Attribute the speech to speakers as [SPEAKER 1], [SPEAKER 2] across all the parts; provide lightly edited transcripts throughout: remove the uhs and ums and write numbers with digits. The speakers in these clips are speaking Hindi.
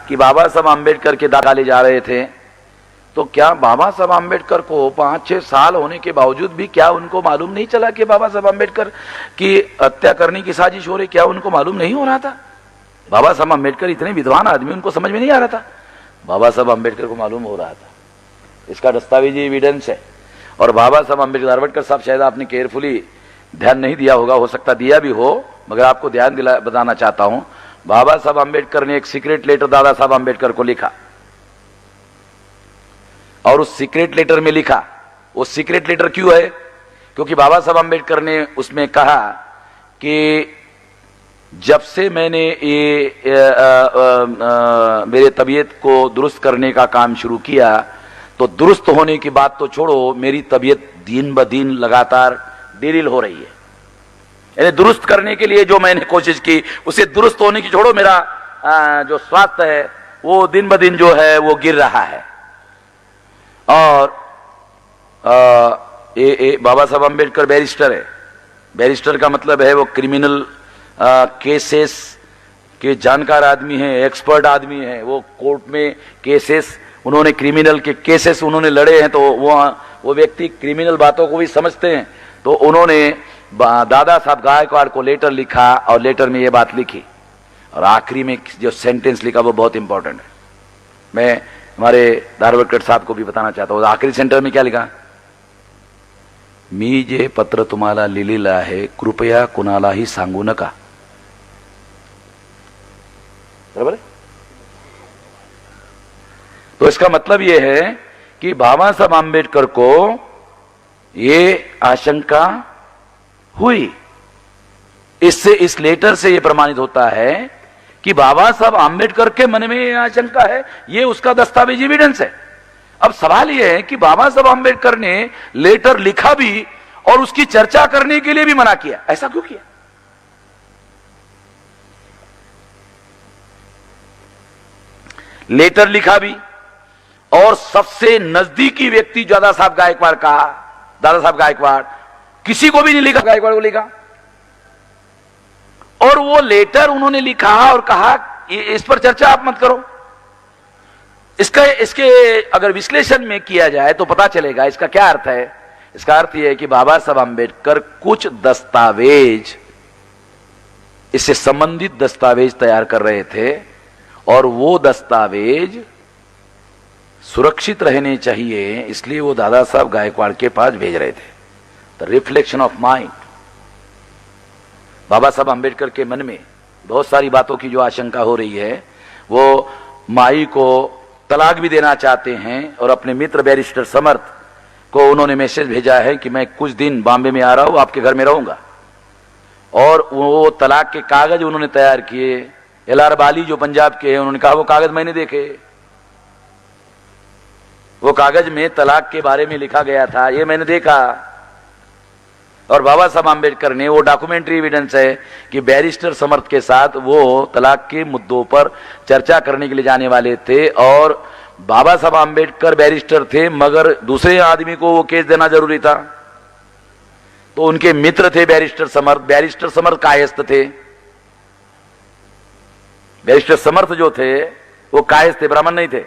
[SPEAKER 1] कि बाबा साहब आम्बेडकर के दादा ले जा रहे थे, तो क्या बाबा साहब आम्बेडकर को 5-6 साल होने के बावजूद भी क्या उनको मालूम नहीं चला कि बाबा साहब आम्बेडकर की हत्या करने की साजिश हो रही? क्या उनको मालूम नहीं हो रहा था? बाबा साहब आम्बेडकर इतने विद्वान आदमी, उनको समझ में नहीं आ रहा था? बाबा साहब आम्बेडकर को मालूम हो रहा था। इसका दस्तावेजी एविडेंस है। और बाबा साहब आम्बेडकर साहब, शायद आपने केयरफुली ध्यान नहीं दिया होगा, हो सकता दिया भी हो, मगर आपको ध्यान बताना चाहता हूं। बाबा साहब आम्बेडकर ने एक सीक्रेट लेटर दादा साहब आम्बेडकर को लिखा, और उस सीक्रेट लेटर में लिखा, वो सीक्रेट लेटर क्यों है? क्योंकि बाबा साहब आम्बेडकर ने उसमें कहा कि जब से मैंने मेरे तबीयत को दुरुस्त करने का काम शुरू किया, तो दुरुस्त होने की बात तो छोड़ो, मेरी तबीयत दिन ब दिन लगातार डिलील हो रही है। यानी दुरुस्त करने के लिए जो मैंने कोशिश की, उसे दुरुस्त होने की छोड़ो, मेरा जो स्वास्थ्य है वो दिन ब दिन जो है वो गिर रहा है। और बाबा साहब आम्बेडकर बैरिस्टर है। बैरिस्टर का मतलब है वो क्रिमिनल केसेस के जानकार आदमी है, एक्सपर्ट आदमी है। वो कोर्ट में केसेस, उन्होंने क्रिमिनल के केसेस उन्होंने लड़े हैं, तो वो व्यक्ति क्रिमिनल बातों को भी समझते हैं। तो उन्होंने दादा साहब गायकवाड़ को लेटर लिखा, और लेटर में ये बात लिखी, और आखिरी में जो सेंटेंस लिखा वो बहुत इंपॉर्टेंट है। मैं हमारे धारवाडकर साहब को भी बताना चाहता हूँ। आखिरी सेंटर में क्या लिखा? मी जे पत्र तुम्हाला लिहिलेलं आहे, कृपया कुणालाही सांगू नका। बराबर है? तो इसका मतलब यह है कि बाबा साहब आम्बेडकर को ये आशंका हुई। इससे, इस लेटर से यह प्रमाणित होता है कि बाबा साहब आम्बेडकर के मन में यह आशंका है। यह उसका दस्तावेजी एविडेंस है। अब सवाल यह है कि बाबा साहब आम्बेडकर ने लेटर लिखा भी और उसकी चर्चा करने के लिए भी मना किया। ऐसा क्यों किया? लेटर लिखा भी, और सबसे नजदीकी व्यक्ति दादा साहब गायकवाड़ का, दादा साहब गायकवाड़, किसी को भी नहीं लिखा, गायकवाड़ को लिखा। और वो लेटर उन्होंने लिखा और कहा इस पर चर्चा आप मत करो। इसके अगर विश्लेषण में किया जाए तो पता चलेगा इसका क्या अर्थ है। इसका अर्थ यह है कि बाबा साहब आम्बेडकर कुछ दस्तावेज, इससे संबंधित दस्तावेज तैयार कर रहे थे, और वो दस्तावेज सुरक्षित रहने चाहिए, इसलिए वो दादा साहब गायकवाड़ के पास भेज रहे थे। The reflection of mind. Baba Saheb Ambedkar के मन में बहुत सारी बातों की जो आशंका हो रही है, वो माई को तलाक भी देना चाहते हैं, और अपने मित्र बैरिस्टर समर्थ को उन्होंने मैसेज भेजा है कि मैं कुछ दिन बॉम्बे में आ रहा हूं, आपके घर में रहूंगा। और वो तलाक के कागज उन्होंने तैयार किए। LR बाली जो पंजाब के हैं, उन्होंने कहा वो कागज मैंने देखे, वो कागज में तलाक के बारे में लिखा गया था, ये मैंने देखा। और बाबा साहब आम्बेडकर ने, वो डॉक्यूमेंट्री एविडेंस है कि बैरिस्टर समर्थ के साथ वो तलाक के मुद्दों पर चर्चा करने के लिए जाने वाले थे। और बाबा साहब आम्बेडकर बैरिस्टर थे, मगर दूसरे आदमी को वो केस देना जरूरी था, तो उनके मित्र थे बैरिस्टर समर्थ। बैरिस्टर समर्थ कायस्थ थे। बैरिस्टर समर्थ जो थे वो कायस्थ थे, ब्राह्मण नहीं थे।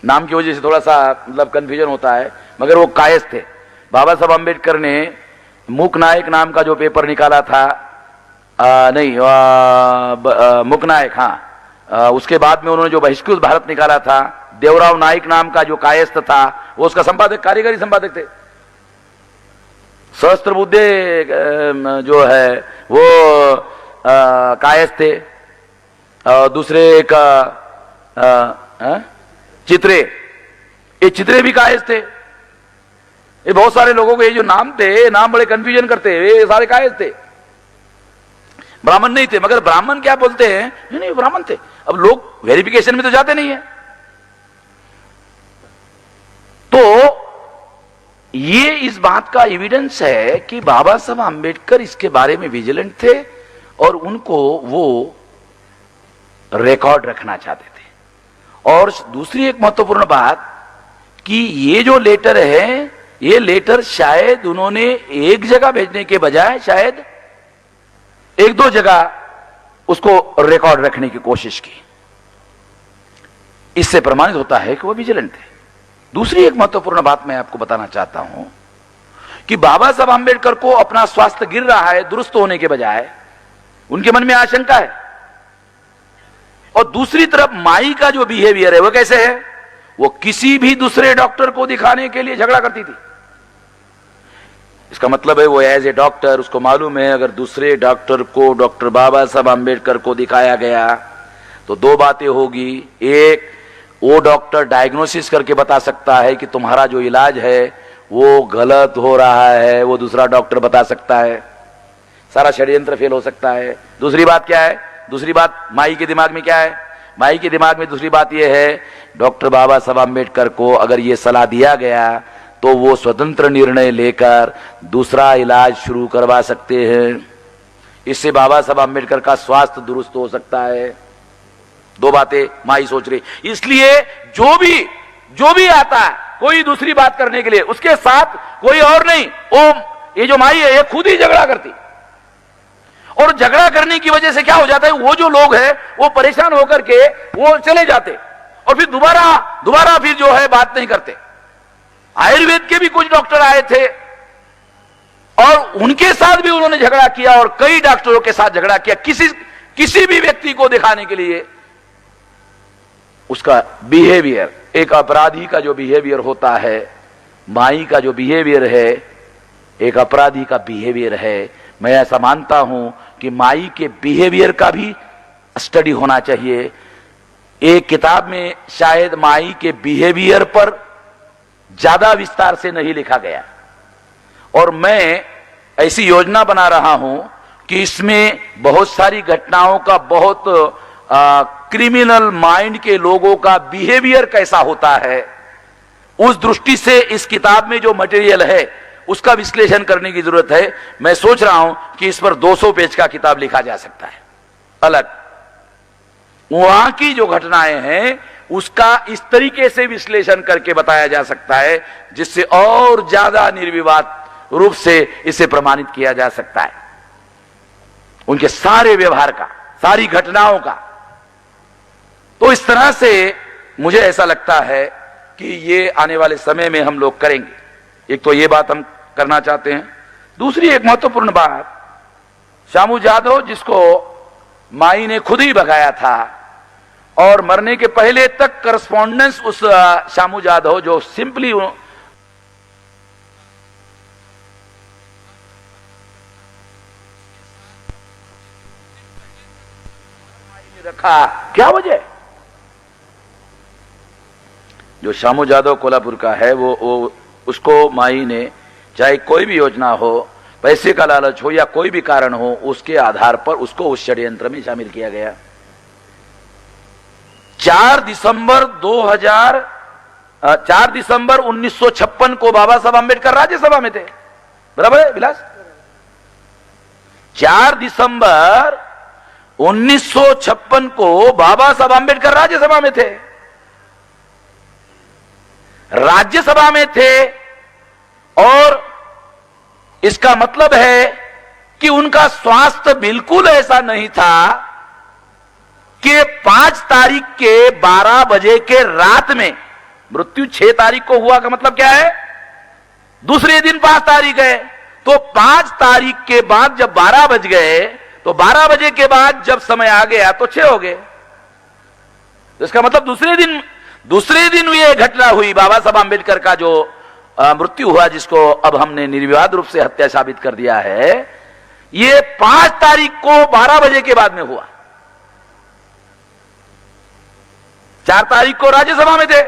[SPEAKER 1] नाम की वजह से थोड़ा सा मतलब कंफ्यूजन होता है, मगर वो कायस्थ थे। बाबा साहब आम्बेडकर ने मूक नायक नाम का जो पेपर निकाला था, मूक नायक, हाँ, उसके बाद में उन्होंने जो बहिष्कृत भारत निकाला था, देवराव नाइक नाम का जो कायस्थ था, वो उसका संपादक, कार्यकारी संपादक थे। सहस्त्रबुद्धे जो है वो कायस्थ थे। दूसरे एक चित्रे, ये चित्रे भी कायस्थ थे। ये बहुत सारे लोगों के ये जो नाम थे, नाम बड़े कंफ्यूजन करते हैं, ये सारे कायस्थ थे, ब्राह्मण नहीं थे। मगर ब्राह्मण क्या बोलते हैं, नहीं ब्राह्मण थे। अब लोग वेरिफिकेशन में तो जाते नहीं है। तो ये इस बात का एविडेंस है कि बाबा साहब आम्बेडकर इसके बारे में विजिलेंट थे, और उनको वो रिकॉर्ड रखना चाहते थे। और दूसरी एक महत्वपूर्ण बात कि ये जो लेटर है, ये लेटर शायद उन्होंने एक जगह भेजने के बजाय शायद 1-2 जगह उसको रिकॉर्ड रखने की कोशिश की। इससे प्रमाणित होता है कि वो विजिलेंट थे। दूसरी एक महत्वपूर्ण बात मैं आपको बताना चाहता हूं कि बाबा साहब आंबेडकर को अपना स्वास्थ्य गिर रहा है दुरुस्त होने के बजाय, उनके मन में आशंका है। और दूसरी तरफ माई का जो बिहेवियर है वो कैसे है, वो किसी भी दूसरे डॉक्टर को दिखाने के लिए झगड़ा करती थी। इसका मतलब है वो एज ए डॉक्टर, उसको मालूम है अगर दूसरे डॉक्टर को डॉक्टर बाबा साहब आंबेडकर को दिखाया गया तो दो बातें होगी। एक, वो डॉक्टर डायग्नोसिस करके बता सकता है कि तुम्हारा जो इलाज है वो गलत हो रहा है, वो दूसरा डॉक्टर बता सकता है, सारा षड्यंत्र फेल हो सकता है। दूसरी बात क्या है, दूसरी बात माई के दिमाग में क्या है, माई के दिमाग में दूसरी बात यह है डॉक्टर बाबा साहब आंबेडकर को अगर ये सलाह दिया गया तो वो स्वतंत्र निर्णय लेकर दूसरा इलाज शुरू करवा सकते हैं, इससे बाबा साहब आंबेडकर का स्वास्थ्य दुरुस्त हो सकता है। दो बातें माई सोच रही, इसलिए जो भी आता है कोई दूसरी बात करने के लिए उसके साथ कोई और नहीं, वो ये जो माई है ये खुद ही झगड़ा करती। और झगड़ा करने की वजह से क्या हो जाता है, वो जो लोग हैं वो परेशान होकर के वो चले जाते और फिर दोबारा फिर जो है बात नहीं करते। आयुर्वेद के भी कुछ डॉक्टर आए थे और उनके साथ भी उन्होंने झगड़ा किया और कई डॉक्टरों के साथ झगड़ा किया। किसी भी व्यक्ति को दिखाने के लिए उसका बिहेवियर, एक अपराधी का जो बिहेवियर होता है, माई का जो बिहेवियर है एक अपराधी का बिहेवियर है। मैं ऐसा मानता हूं कि माई के बिहेवियर का भी स्टडी होना चाहिए। एक किताब में शायद माई के बिहेवियर पर ज्यादा विस्तार से नहीं लिखा गया और मैं ऐसी योजना बना रहा हूं कि इसमें बहुत सारी घटनाओं का, बहुत क्रिमिनल माइंड के लोगों का बिहेवियर कैसा होता है, उस दृष्टि से इस किताब में जो मटेरियल है उसका विश्लेषण करने की जरूरत है। मैं सोच रहा हूं कि इस पर 200 पेज का किताब लिखा जा सकता है अलग। वहां की जो घटनाएं हैं उसका इस तरीके से विश्लेषण करके बताया जा सकता है जिससे और ज्यादा निर्विवाद रूप से इसे प्रमाणित किया जा सकता है, उनके सारे व्यवहार का, सारी घटनाओं का। तो इस तरह से मुझे ऐसा लगता है कि ये आने वाले समय में हम लोग करेंगे। एक तो ये बात हम करना चाहते हैं। दूसरी एक महत्वपूर्ण बात, शामू जादव जिसको माई ने खुद ही भगाया था और मरने के पहले तक करस्पॉन्डेंस उस शामू जादव जो सिंपली रखा, क्या वजह, जो शामू जादव कोल्हापुर का है वो उसको माई ने चाहे कोई भी योजना हो, पैसे का लालच हो या कोई भी कारण हो, उसके आधार पर उसको उस षड्यंत्र में शामिल किया गया। 4 दिसंबर 1956 को बाबा साहब आंबेडकर राज्यसभा में थे, बराबर है विलास? 4 दिसंबर 1956 को बाबा साहब आंबेडकर राज्यसभा में थे, राज्यसभा में थे। और इसका मतलब है कि उनका स्वास्थ्य बिल्कुल ऐसा नहीं था कि 5 तारीख के 12 बजे के रात में, मृत्यु 6 तारीख को हुआ का मतलब क्या है, दूसरे दिन 5 तारीख है, तो 5 तारीख के बाद जब 12 बज गए तो 12 बजे के बाद जब समय आ गया तो 6 हो गए। तो इसका मतलब दूसरे दिन ये घटना हुई, बाबा साहब आंबेडकर का जो मृत्यु हुआ, जिसको अब हमने निर्विवाद रूप से हत्या साबित कर दिया है, ये 5 तारीख को 12 बजे के बाद में हुआ। 4 तारीख को राज्यसभा में थे।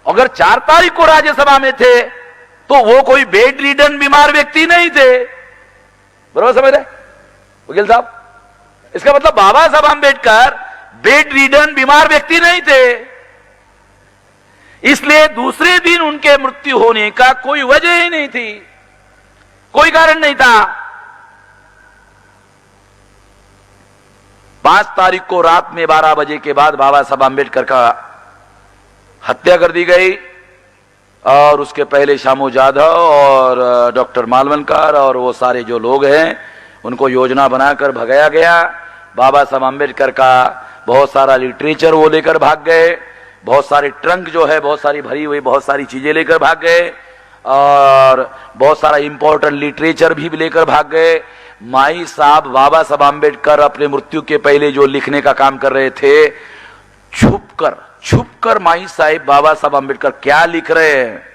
[SPEAKER 1] अगर 4 तारीख को राज्यसभा में थे तो वो कोई बेड रिडन बीमार व्यक्ति नहीं थे, बरोबर समझ रहे वकील साहब? इसका मतलब बाबा साहब आंबेडकर बेड रिडन बीमार व्यक्ति नहीं थे, इसलिए दूसरे दिन उनके मृत्यु होने का कोई वजह ही नहीं थी, कोई कारण नहीं था। 5 तारीख को रात में 12 बजे के बाद बाबा साहब आंबेडकर का हत्या कर दी गई और उसके पहले शामू जादव और डॉक्टर मालवणकर और वो सारे जो लोग हैं उनको योजना बनाकर भगाया गया। बाबा साहब आंबेडकर का बहुत सारा लिटरेचर वो लेकर भाग गए, बहुत सारे ट्रंक जो है बहुत सारी भरी हुई बहुत सारी चीजें लेकर भाग गए, और बहुत सारा इंपॉर्टेंट लिटरेचर भी लेकर भाग गए। माई साहब बाबा साहब आम्बेडकर अपने मृत्यु के पहले जो लिखने का काम कर रहे थे, छुपकर माई साहब बाबा साहब आम्बेडकर क्या लिख रहे हैं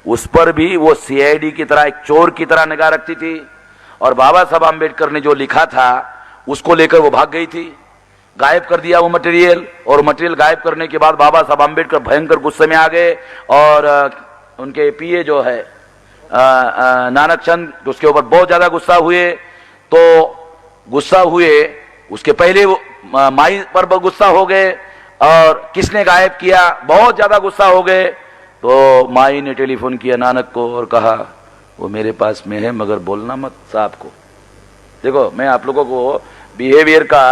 [SPEAKER 1] उस पर भी वो सीआईडी की तरह, एक चोर की तरह निगाह रखती थी। और बाबा साहब आम्बेडकर ने जो लिखा था उसको लेकर वो भाग गई थी, गायब कर दिया वो मटेरियल। और मटेरियल गायब करने के बाद बाबा साहब आम्बेडकर भयंकर गुस्से में आ गए, और उनके पीए जो है नानक चंद, उसके ऊपर बहुत ज्यादा गुस्सा हुए। तो गुस्सा हुए, उसके पहले वो माई पर गुस्सा हो गए, और किसने गायब किया, बहुत ज्यादा गुस्सा हो गए। तो माई ने टेलीफोन किया नानक को और कहा वो मेरे पास में है मगर बोलना मत साहब को। देखो मैं आप लोगों को बिहेवियर का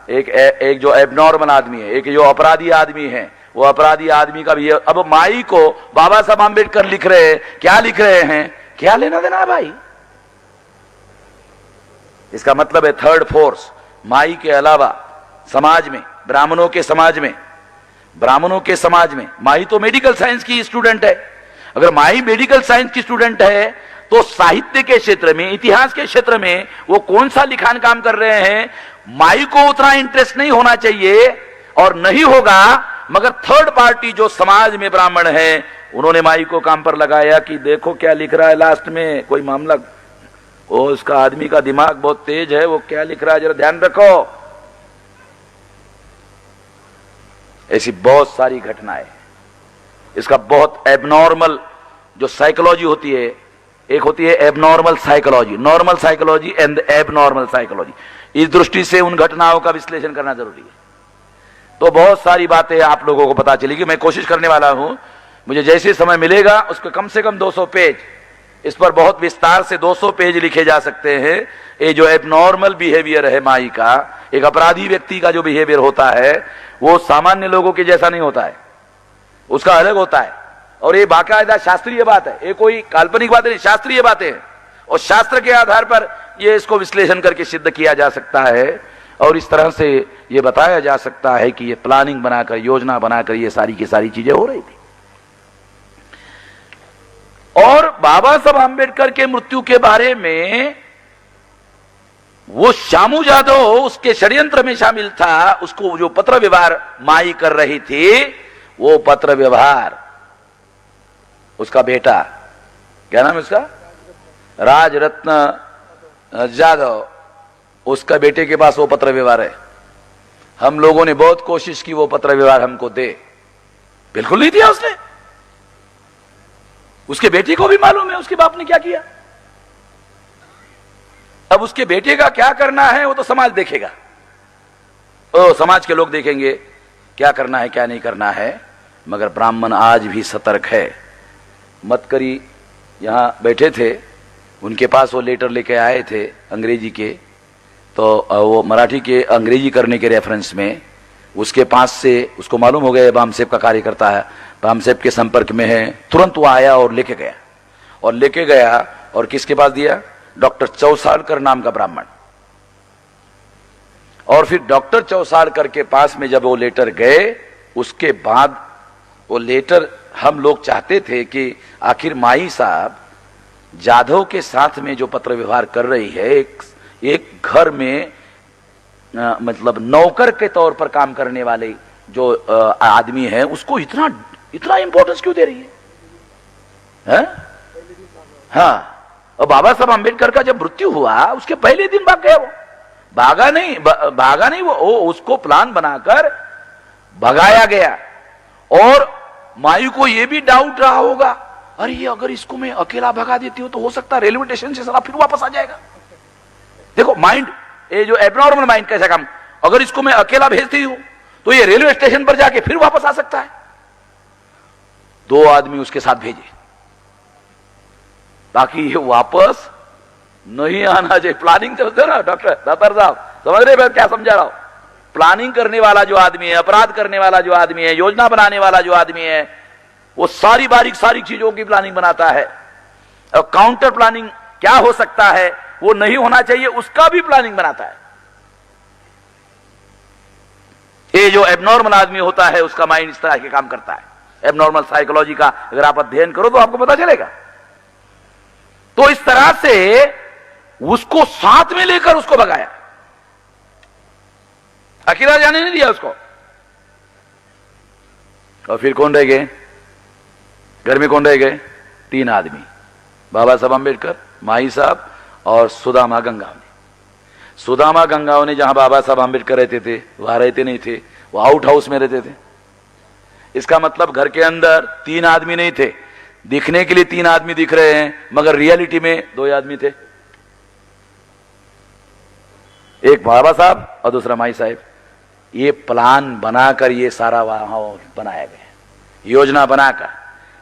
[SPEAKER 1] एक जो एबनॉर्मल आदमी है, एक जो अपराधी आदमी है, वो अपराधी आदमी का भी। अब माई को बाबा साहब आम्बेडकर लिख रहे हैं, क्या लिख रहे हैं, क्या लेना देना है भाई। इसका मतलब है थर्ड फोर्स माई के अलावा समाज में, ब्राह्मणों के समाज में माई तो मेडिकल साइंस की स्टूडेंट है। अगर माई मेडिकल साइंस की स्टूडेंट है तो साहित्य के क्षेत्र में, इतिहास के क्षेत्र में वो कौन सा लिखान काम कर रहे हैं। माई को उतना इंटरेस्ट नहीं होना चाहिए और नहीं होगा, मगर थर्ड पार्टी जो समाज में ब्राह्मण है उन्होंने माई को काम पर लगाया कि देखो क्या लिख रहा है, लास्ट में कोई मामला, वो उसका आदमी का दिमाग बहुत तेज है, वो क्या लिख रहा है जरा ध्यान रखो। ऐसी बहुत सारी घटनाएं, इसका बहुत एबनॉर्मल जो साइकोलॉजी होती है, एक होती है abnormal psychology, normal psychology and abnormal psychology. इस दृष्टि से उन घटनाओं का विश्लेषण करना जरूरी है। तो बहुत सारी बातें आप लोगों को पता चलेगी, मैं कोशिश करने वाला हूं, मुझे जैसे समय मिलेगा उसको कम से कम 200 पेज, इस पर बहुत विस्तार से 200 पेज लिखे जा सकते हैं। ये जो एबनॉर्मल बिहेवियर है माई का, एक अपराधी व्यक्ति का जो बिहेवियर होता है वो सामान्य लोगों के जैसा नहीं होता है, उसका अलग होता है। और ये बाकायदा शास्त्रीय बात है, ये कोई काल्पनिक बात नहीं, शास्त्रीय बातें हैं। और शास्त्र के आधार पर ये इसको विश्लेषण करके सिद्ध किया जा सकता है, और इस तरह से ये बताया जा सकता है कि ये प्लानिंग बनाकर, योजना बनाकर ये सारी की सारी चीजें हो रही थी। और बाबा साहब आम्बेडकर के मृत्यु के बारे में वो श्यामू जादव उसके षड्यंत्र में शामिल था, उसको जो पत्र व्यवहार माई कर रही थी, वो पत्र व्यवहार उसका बेटा, क्या नाम है उसका, राजरत्न जादव, उसका बेटे के पास वो पत्र व्यवहार है। हम लोगों ने बहुत कोशिश की वो पत्र व्यवहार हमको दे, बिल्कुल नहीं दिया उसने। उसके बेटे को भी मालूम है उसके बाप ने क्या किया। अब उसके बेटे का क्या करना है वो तो समाज देखेगा, ओ समाज के लोग देखेंगे क्या करना है क्या नहीं करना है। मगर ब्राह्मण आज भी सतर्क है। मतकरी यहां बैठे थे, उनके पास वो लेटर लेके आए थे अंग्रेजी के, तो वो मराठी के अंग्रेजी करने के रेफरेंस में उसके पास से उसको मालूम हो गया बामसेब का कार्यकर्ता है, बामसेब के संपर्क में है। तुरंत वो आया और लेके गया और किसके पास दिया, डॉक्टर चौसालकर नाम का ब्राह्मण। और फिर डॉक्टर चौसालकर के पास में जब वो लेटर गए, उसके बाद वो लेटर हम लोग चाहते थे कि आखिर माई साहब जाधव के साथ में जो पत्र व्यवहार कर रही है, एक घर में मतलब नौकर के तौर पर काम करने वाले जो आदमी है, उसको इतना इंपॉर्टेंस क्यों दे रही है? हाँ, और बाबा साहब आम्बेडकर का जब मृत्यु हुआ उसके पहले दिन भाग गया। वो भागा नहीं, वो उसको प्लान बनाकर भगाया गया। और माई को यह भी डाउट रहा होगा, अरे ये अगर इसको मैं अकेला भगा देती हूं तो हो सकता है रेलवे स्टेशन से साला फिर वापस आ जाएगा। देखो माइंड, ये जो एबनॉर्मल माइंड कैसा काम, अगर इसको मैं अकेला भेजती हूं तो ये रेलवे स्टेशन पर जाके फिर वापस आ सकता है। 2 आदमी उसके साथ भेजे, ताकि ये वापस नहीं आना चाहिए। प्लानिंग चलते ना डॉक्टर दातार साहब, समझ रहे मैं क्या समझा रहा हूं। प्लानिंग करने वाला जो आदमी है, अपराध करने वाला जो आदमी है, योजना बनाने वाला जो आदमी है, वो सारी चीजों की प्लानिंग बनाता है। और काउंटर प्लानिंग क्या हो सकता है, वो नहीं होना चाहिए, उसका भी प्लानिंग बनाता है। जो एबनॉर्मल आदमी होता है उसका माइंड इस तरह के काम करता है। एबनॉर्मल साइकोलॉजी का अगर आप अध्ययन करो तो आपको पता चलेगा। तो इस तरह से उसको साथ में लेकर उसको भगाया, अकेला जाने नहीं दिया उसको। और फिर कौन रह गए घर में? कौन रह गए? 3 आदमी, बाबा साहब अंबेडकर, माई साहब और सुदामा गंगावने। सुदामा गंगावने जहां बाबा साहब अंबेडकर रहते थे वहां रहते नहीं थे, वो आउट हाउस में रहते थे। इसका मतलब घर के अंदर 3 आदमी नहीं थे, दिखने के लिए 3 आदमी दिख रहे हैं मगर रियलिटी में 2 आदमी थे, एक बाबा साहब और दूसरा माई साहब। ये प्लान बनाकर ये सारा वहां बनाया गया, योजना बनाकर,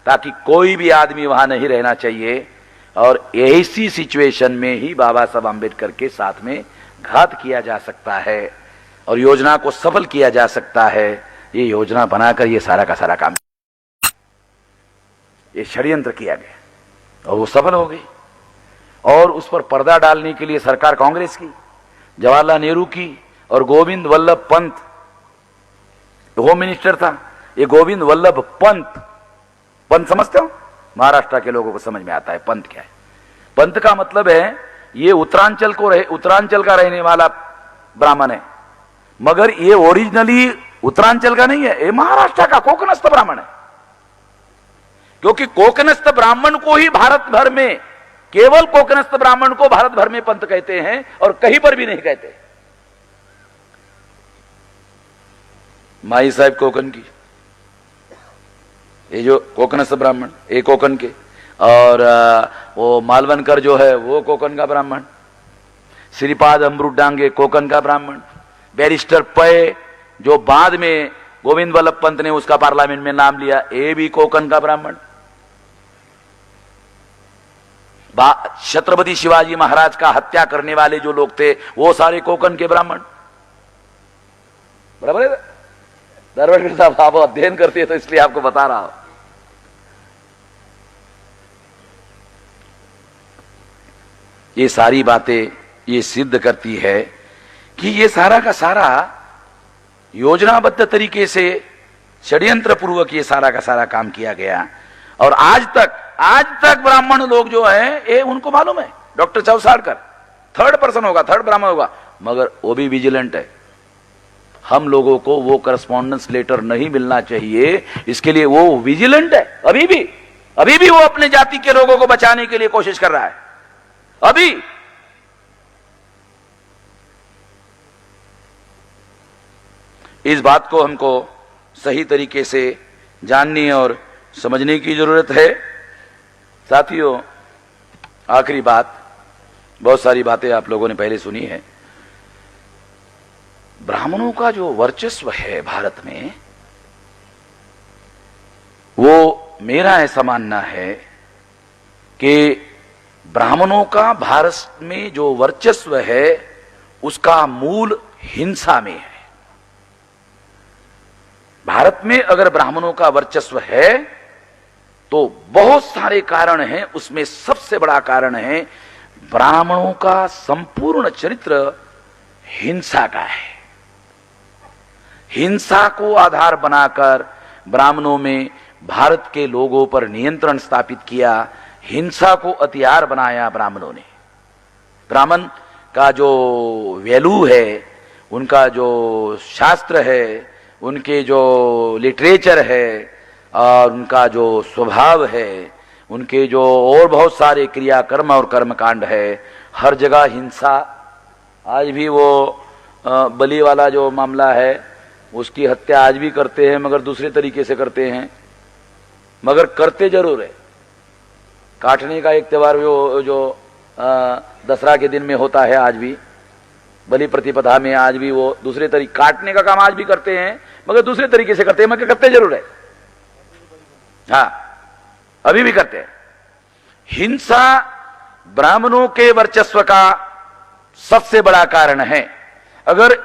[SPEAKER 1] ताकि कोई भी आदमी वहां नहीं रहना चाहिए। और ऐसी सिचुएशन में ही बाबा साहब अंबेडकर के साथ में घात किया जा सकता है और योजना को सफल किया जा सकता है। ये योजना बनाकर ये सारा का सारा काम, ये षड्यंत्र किया गया और वो सफल हो गई। और उस पर पर्दा डालने के लिए सरकार कांग्रेस की, जवाहरलाल नेहरू की और गोविंद वल्लभ पंत होम मिनिस्टर था। ये गोविंद वल्लभ पंत, पंत समझते हो? महाराष्ट्र के लोगों को समझ में आता है पंत क्या है। पंत का मतलब है ये उत्तरांचल का रहने वाला ब्राह्मण है, मगर ये ओरिजिनली उत्तरांचल का नहीं है, ये महाराष्ट्र का कोकणस्थ ब्राह्मण है। क्योंकि कोकणस्थ ब्राह्मण को ही भारत भर में, केवल कोकणस्थ ब्राह्मण को भारत भर में पंत कहते हैं और कहीं पर भी नहीं कहते। माई साहब कोकण की, ये जो कोकणस्थ ब्राह्मण ये कोकण के, और वो मालवनकर जो है वो कोकण का ब्राह्मण, श्रीपाद अमृत डांगे कोकण का ब्राह्मण, बैरिस्टर पै जो बाद में गोविंद वल्लभ पंत ने उसका पार्लियामेंट में नाम लिया, ये भी कोकण का ब्राह्मण। छत्रपति शिवाजी महाराज का हत्या करने वाले जो लोग थे वो सारे कोकण के ब्राह्मण। बराबर है? दरबार साहब आप अध्ययन करते हैं तो इसलिए आपको बता रहा हूं। ये सारी बातें ये सिद्ध करती है कि ये सारा का सारा योजनाबद्ध तरीके से षड्यंत्र पूर्वक ये सारा का सारा काम किया गया। और आज तक ब्राह्मण लोग जो हैं ये उनको मालूम है, डॉक्टर चौसाड़कर थर्ड पर्सन होगा, थर्ड ब्राह्मण होगा, मगर वो भी विजिलेंट है। हम लोगों को वो करस्पॉन्डेंस लेटर नहीं मिलना चाहिए, इसके लिए वो विजिलेंट है। अभी भी वो अपने जाति के लोगों को बचाने के लिए कोशिश कर रहा है। अभी इस बात को हमको सही तरीके से जानने और समझने की जरूरत है। साथियों, आखिरी बात, बहुत सारी बातें आप लोगों ने पहले सुनी है। ब्राह्मणों का जो वर्चस्व है भारत में, वो मेरा ऐसा मानना है कि ब्राह्मणों का भारत में जो वर्चस्व है उसका मूल हिंसा में है। भारत में अगर ब्राह्मणों का वर्चस्व है तो बहुत सारे कारण हैं, उसमें सबसे बड़ा कारण है ब्राह्मणों का संपूर्ण चरित्र हिंसा का है। हिंसा को आधार बनाकर ब्राह्मणों में भारत के लोगों पर नियंत्रण स्थापित किया, हिंसा को हथियार बनाया ब्राह्मणों ने। ब्राह्मण का जो वैल्यू है, उनका जो शास्त्र है, उनके जो लिटरेचर है और उनका जो स्वभाव है, उनके जो और बहुत सारे क्रियाकर्म और कर्मकांड है, हर जगह हिंसा। आज भी वो बलि वाला जो मामला है उसकी हत्या आज भी करते हैं, मगर दूसरे तरीके से करते हैं, मगर करते जरूर है। काटने का एक त्योहार जो दसरा के दिन में होता है, आज भी बलि प्रतिपदा में आज भी वो दूसरे तरीके, काटने का काम आज भी करते हैं मगर दूसरे तरीके से करते हैं, मगर करते जरूर है। हाँ, अभी भी करते हैं। हिंसा ब्राह्मणों के वर्चस्व का सबसे बड़ा कारण है। अगर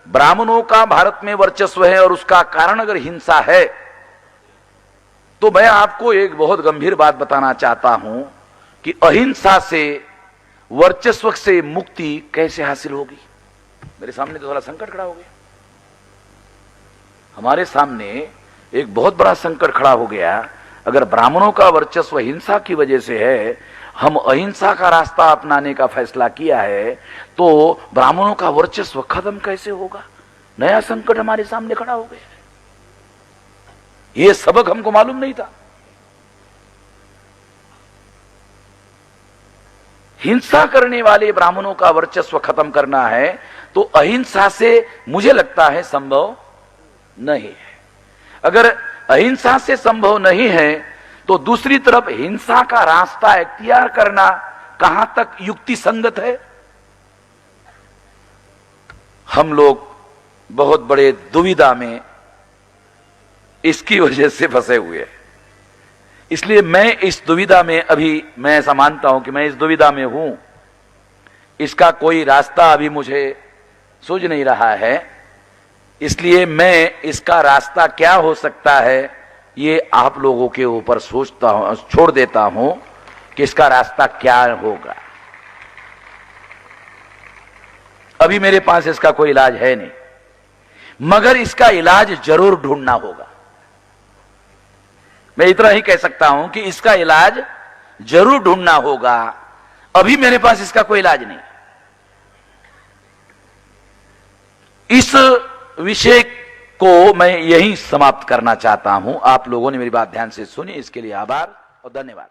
[SPEAKER 1] ब्राह्मणों का भारत में वर्चस्व है और उसका कारण अगर हिंसा है, तो मैं आपको एक बहुत गंभीर बात बताना चाहता हूं कि अहिंसा से, वर्चस्व से मुक्ति कैसे हासिल होगी। मेरे सामने तो थोड़ा संकट खड़ा हो गया। हमारे सामने एक बहुत बड़ा संकट खड़ा हो गया। अगर ब्राह्मणों का वर्चस्व हिंसा की वजह से है, हम अहिंसा का रास्ता अपनाने का फैसला किया है, तो ब्राह्मणों का वर्चस्व खत्म कैसे होगा? नया संकट हमारे सामने खड़ा हो गया। यह सबक हमको मालूम नहीं था। हिंसा करने वाले ब्राह्मणों का वर्चस्व खत्म करना है तो अहिंसा से मुझे लगता है संभव नहीं है। अगर अहिंसा से संभव नहीं है तो दूसरी तरफ हिंसा का रास्ता इख्तियार करना कहां तक युक्ति संगत है? हम लोग बहुत बड़े दुविधा में इसकी वजह से फंसे हुए हैं। इसलिए मैं इस दुविधा में मैं ऐसा मानता हूं कि मैं इस दुविधा में हूं। इसका कोई रास्ता अभी मुझे सूझ नहीं रहा है। इसलिए मैं इसका रास्ता क्या हो सकता है ये आप लोगों के ऊपर सोचता हूं, छोड़ देता हूं कि इसका रास्ता क्या होगा। अभी मेरे पास इसका कोई इलाज है नहीं, मगर इसका इलाज जरूर ढूंढना होगा। मैं इतना ही कह सकता हूं कि इसका इलाज जरूर ढूंढना होगा। अभी मेरे पास इसका कोई इलाज नहीं। इस विषय को मैं यहीं समाप्त करना चाहता हूं। आप लोगों ने मेरी बात ध्यान से सुनी, इसके लिए आभार और धन्यवाद।